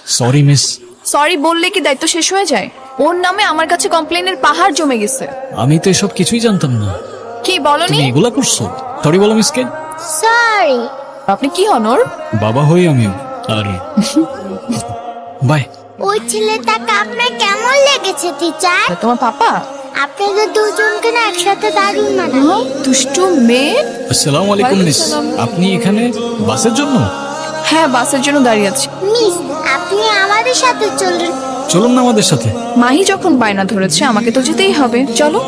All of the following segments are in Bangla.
Sorry miss. সরি বললে কি দায়িত্ব শেষ হয়ে যায়? ওর নামে আমার কাছে কমপ্লেনের পাহাড় জমে গেছে। আমি তো এসব কিছুই জানতাম না। কি বলনি? তুমি এগুলা করছো? সরি বলো মিসকে। সরি। আপনি কি হন ওর? বাবা হই আমিও। আর বাই। ওই ছেলেটাকে আপনার কেমন লেগেছে টিচার? তোমার পাপা? আপনাদের দুজনকে না একসাথে দারুণ মানাবে। দুষ্টু মেয়ে। আসসালামু আলাইকুম মিস। আপনি এখানে বাসের জন্য? হ্যাঁ, বাসের জন্য দাঁড়িয়ে আছি। মিস, আপনি আমাদের সাথে চলুন। চলুন না আমাদের সাথে। মাহি যখন বায়না ধরেছে আমাকে তো যেতেই হবে, চলো।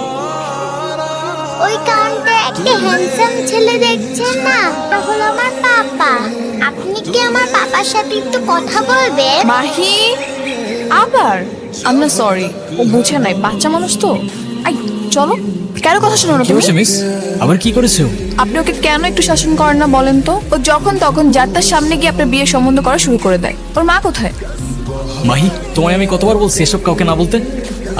ওই কাউন্টারে একটা হ্যান্ডসাম ছেলে দেখছেন না, ওটা হলো আমার পাপা। আপনি কি আমার পাপার সাথে একটু কথা বলবেন? মাহি আবার? আমরা সরি, ও বুঝে নাই, বাচ্চা মানুষ তো। আই চলো। কেন কথা শোনো না কি তুমি? হয়েছে মিস? আবার কি করেছে ও? আপনি ওকে কেন একটু শাসন করেন না বলেন তো? ও যখন তখন যাত্রার সামনে গিয়ে আপনার বিয়ে সম্বন্ধ করা শুরু করে দেয়। ওর মা কোথায়? মাহি, তোমায় আমি কতবার বলছি এসব কাউকে না বলতে?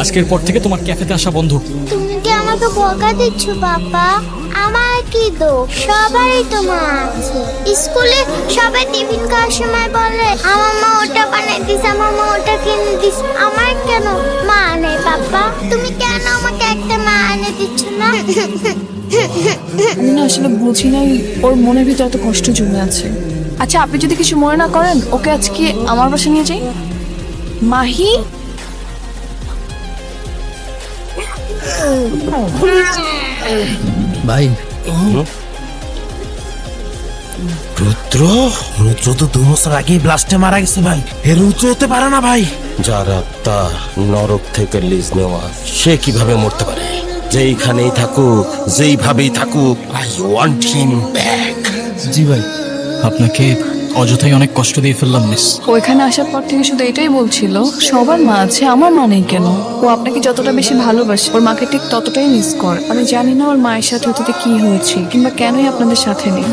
আজকের পর থেকে তোমার ক্যাফেতে আসা বন্ধ। তুমি কি আমাকে বকা দিচ্ছ পাপা? আমার কি দোষ? সবারই তো মা আছে। স্কুলে সবাই টিফিন খাওয়ার সময় বলে আমার মা ওটা বানাই দিস, আমার মা ওটা কিনে দিস। আমার কেন মা নেই পাপা? তুমি কেন আমাকে একটা মা এনে দিচ্ছ না? আমি না আসলে বুঝি নাই ওর মনের ভিতরে এত কষ্ট জমে আছে। আচ্ছা, আপনি যদি কিছু মনে না করেন, ওকে আজকে আমার বাসা নিয়ে যাই। মাহি, ভাই রুদ্র রুদ্র তো 2 বছর আগেই ব্লাস্টে মারা গেছে ভাই। এ রুদ্র হতে পারে না ভাই। যার আত্মা নরক থেকে লিজ নেওয়া, সে কিভাবে মরতে পারে? যেইখানেই থাকুক, যেইভাবেই থাকুক, আই ওয়ান্ট হিম ব্যাক। জি ভাই, আপনাকে অযথাই অনেক কষ্ট দিয়ে ফেললাম মিস। ওইখানে আসার পর থেকে শুধু এটাই বলছিল, সবার মা আছে, আমার মা নেই কেন? ও আপনাকে যতটা বেশি ভালোবাসে, ওর মাকে ঠিক ততটাই মিস করে। আমি জানি না ওর মায়ের সাথে অতীতে কি হয়েছে, কিংবা কেনই আপনাদের সাথে নেই।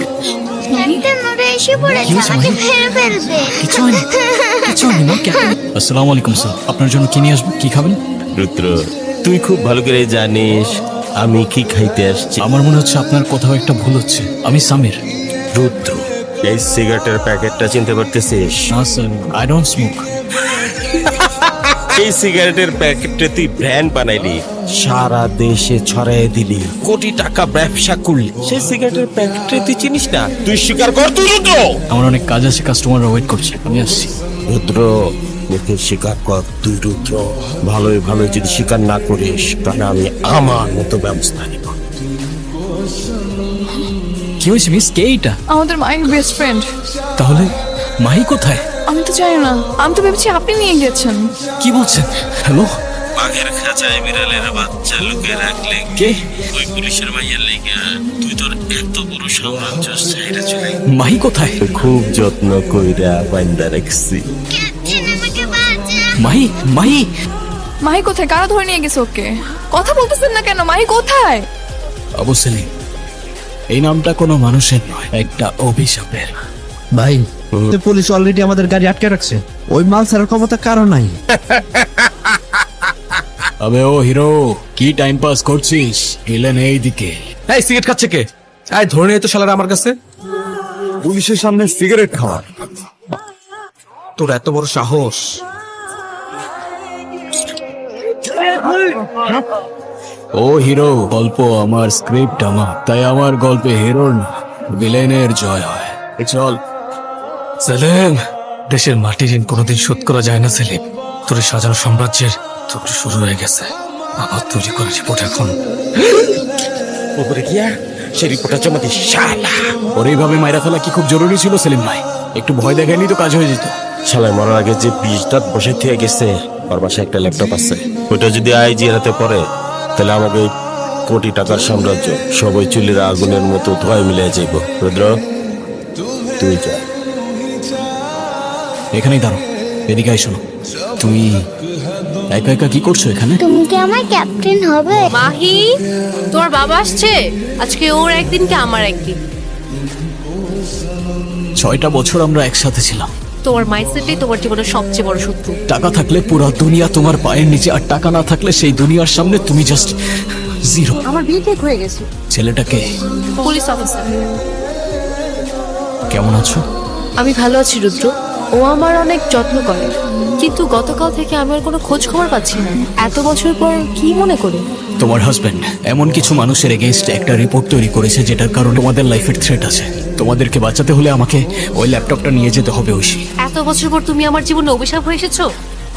একটা নড়ে এসে পড়েছে, কি হয়েছে আমাকে মাহি? ফেলে ফেলবে। কিছু হয়নি, কিছু হয়নি মা। আসসালামু আলাইকুম স্যার, আপনার জন্য কি নিয়ে আসবো? কি খাবেন? রুদ্র, তুই খুব ভালো করে জানিস আমি কি খাইতে আসছি। আমার মনে হচ্ছে আপনার কোথাও একটা ভুল হচ্ছে। আমি সামির। রুদ্র, এই সিগারেটের প্যাকেটটা চিনতে পারতেছিস? না স্যার, আই ডোন্ট স্মোক। এই সিগারেটের প্যাকেটটা তুই ব্র্যান্ড বানাইলি, সারা দেশে ছড়াই দিলি, কোটি টাকা ব্যবসা করলি। সেই সিগারেটের প্যাকেটটা তুই চিনিস না? তুই স্বীকার কর তুই রুদ্র। আমার অনেক কাজ আছে, কাস্টমাররা ওয়েট করছে, আমি আসছি। রুদ্র, মুখে স্বীকার কর তুই রুদ্র। ভালোই ভালোই যদি স্বীকার না করিস, তাহলে আমি আমার মতো ব্যবস্থা নিব। কি হয়েছে মিস? কে এইটা? আমাদের মায়ের বেস্ট ফ্রেন্ড। তাহলে মাহি কোথায়? আমি তো জানি না, আমি তো ভেবেছি আপনি নিয়ে গেছেন। কি বলছেন? হ্যালো, বাঘের খাঁচায় বিড়ালের বাচ্চা লুকে রাখলে কে? ওই পুলিশের মাইয়ের লেগে তুই তোর এত বড় সাম্রাজ্য ছেড়ে চলে। মাহি কোথায়? খুব যত্ন কইরা বাইন্দা রাখছি। ক্যাপ্টেন আমাকে বাঁচা। মাহি, মাহি। মাহি কোথায়? কারা ধরে নিয়ে গেছে ওকে? কথা বলতেছেন না কেন? মাহি কোথায়? আবু সেলিম, এই নামটা কোনো মানুষের নয়, একটা অভিশাপের। ভাই পুলিশ অলরেডি আমাদের গাড়ি আটকে রাখছে। ওই মাল ছাড়ার ক্ষমতা কারো নাই। আবে ও হিরো, কি টাইম পাস করছিস? এলেন এইদিকে। এই সিগারেট খাচ্ছে কে? এই ধরে নিয়ে তো শালারা আমার কাছে। পুলিশের সামনে সিগারেট খাওয়া। তোর এত বড় সাহস! ও হিরো, গল্প আমার, স্ক্রিপ্ট আমার, তাই আমার গল্পে হিরোর না ভিলেনের জয় হয়। চল। সেলিম, দেশের মাটির ঋণ কোনোদিন শোধ করা যায় না সেলিম। তোর এই সাজানো সাম্রাজ্যের তোর শুরু হয়ে গেছে। আবার তৈরি করা রিপোর্ট এখন। উপরে গিয়া সেই রিপোর্টটা জমা দিস শালা। ওর এইভাবে মাইরা ফেলা কি খুব জরুরি ছিল সেলিম ভাই? একটু ভয় দেখাইনি তো কাজ হয়ে যেত। শালায় মরার আগে যে 20 দাঁত বসে থেকে গেছে, ওর বাসায় একটা ল্যাপটপ আছে। ওইটা যদি আইজি হাতে পড়ে, তাহলে আমাকে এই কোটি টাকার সাম্রাজ্য সবাই চুলের আগুনের মতো ধোঁয়ায় মিলে যাইব। রুদ্র, তুই যা। এখানেই দাঁড়ো, এদিকে আই। শোনো, তুমি একা একা কি করছো এখানে? তুমি কি আমার ক্যাপ্টেন হবে? মাহি, তোর বাবা আসছে আজকে। ওর একদিন কি আমার একদিন। 6টা বছর আমরা একসাথে ছিলাম। তোমার মাইন্ডসেটই তোমার জীবনের সবচেয়ে বড় শত্রু। টাকা থাকলে পুরো দুনিয়া তোমার পায়ের নিচে, আর টাকা না থাকলে সেই দুনিয়ার সামনে তুমি জাস্ট জিরো। আমার বিয়ে ঠিক হয়ে গেছে। ছেলেটাকে পুলিশ অফিসার। কেমন আছো? আমি ভালো আছি রুদ্র। ও ও আমার অনেক যত্ন করে, কিন্তু গতকাল থেকে আমি ওর কোনো খোঁজ খবর পাচ্ছি না। এত বছর পর কি মনে করে? তোমার হাজবেন্ড এমন কিছু মানুষের এগেইনস্টে একটা রিপোর্ট তৈরি করেছে যেটার কারণে তোমাদের লাইফের থ্রেট আছে। তোমাদেরকে বাঁচাতে হলে আমাকে ওই ল্যাপটপটা নিয়ে যেতে হবে ঐশী। এত বছর পর তুমি আমার জীবনে অভিশাপ হয়ে এসেছো।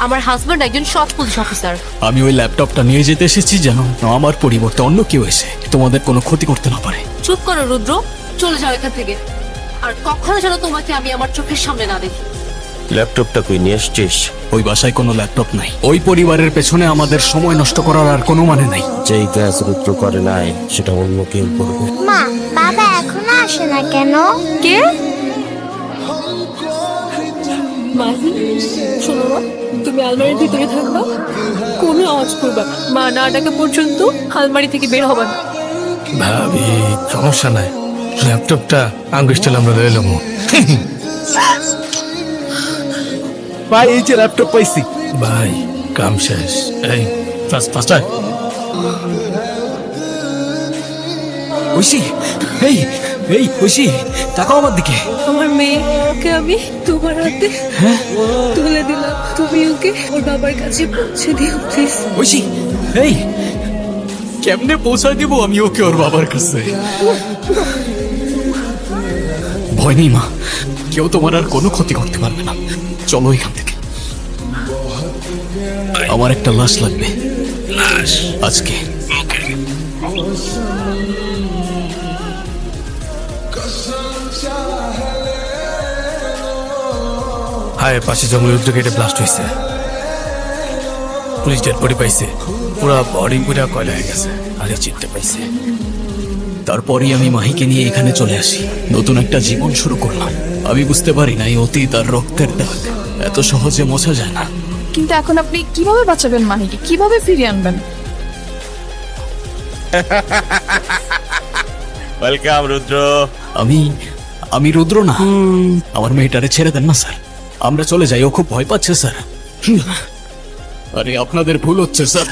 আমার হাজবেন্ড একজন সৎ পুলিশ অফিসার। আমি ওই ল্যাপটপটা নিয়ে যেতে এসেছি যেন আমার পরিবর্তে অন্য কেউ এসে তোমাদের কোনো ক্ষতি করতে না পারে। চুপ করো রুদ্র, চলে যাও এখান থেকে। আর কখনো যেন তোমাকে আমি আমার চোখের সামনে না দেখি। ল্যাপটপটা কই নিয়ে এসছিস? ওই বাসায় কোনো ল্যাপটপ নাই। ওই পরিবারের পেছনে আমাদের সময় নষ্ট করার আর কোনো মানে নাই। যেই কাজ রুদ্র করে নাই সেটা অন্য কেউ করবে। মা, বাবা এখনো আসে না কেন? কে? মাহি, শোনো মা, তুমি আলমারির ভিতরে থাকবা, কোনো আওয়াজ করবা না। মা না ডাকা পর্যন্ত আলমারি থেকে বের হবা না। ভাবি সমস্যা নাই, ল্যাপটপটা আঙ্গুষ্টাল আমরা লয়ে এলাম। ভাই এই যে ল্যাপটপ পাইছি। ভাই কাম শেষ। এই ফাস্ট ফাস্ট আয়। ঐশী, এই এই ঐশী, তাকাও আমার দিকে। আমার মেয়েকে আমি তোমার হাতে তুলে দিলাম, তুমি ওকে ওর বাবার কাছে পৌঁছে দিও প্লিজ। ঐশী, এই কেমনে পৌঁছায় দিব আমি ওকে ওর বাবার কাছে? ভয় নেই মা, কেউ তোমার আর কোনো ক্ষতি করতে পারবে না। চলো এখান থেকে। আমার একটা লাশ লাগবে। লাশ আজকে। হায়, পাশে জঙ্গলের উদ্যোগ এটা ব্লাস্ট হয়েছে। পুলিশ ডেড বডি পাইছে, পুরা বডি পুরা কয়লা হয়ে গেছে। আর এই চিটটা পাইছে। তারপরই আমি মাহিকে নিয়ে এখানে চলে আসি। নতুন একটা জীবন শুরু করলাম। আমি বুঝতে পারি না এই অতীত আর রক্তের দাগ এত সহজে মোছা যায় না। কিন্তু এখন আপনি কিভাবে বাঁচাবেন মাহিকে, কিভাবে ফিরিয়ে আনবেন? ওয়েলকাম রুদ্র। আমি রুদ্র না। আমার মেয়েটারে ছেড়ে দেন না স্যার, আমরা চলে যাই। ও খুব ভয় পাচ্ছে স্যার। আরে আপনাদের ভুল হচ্ছে স্যার।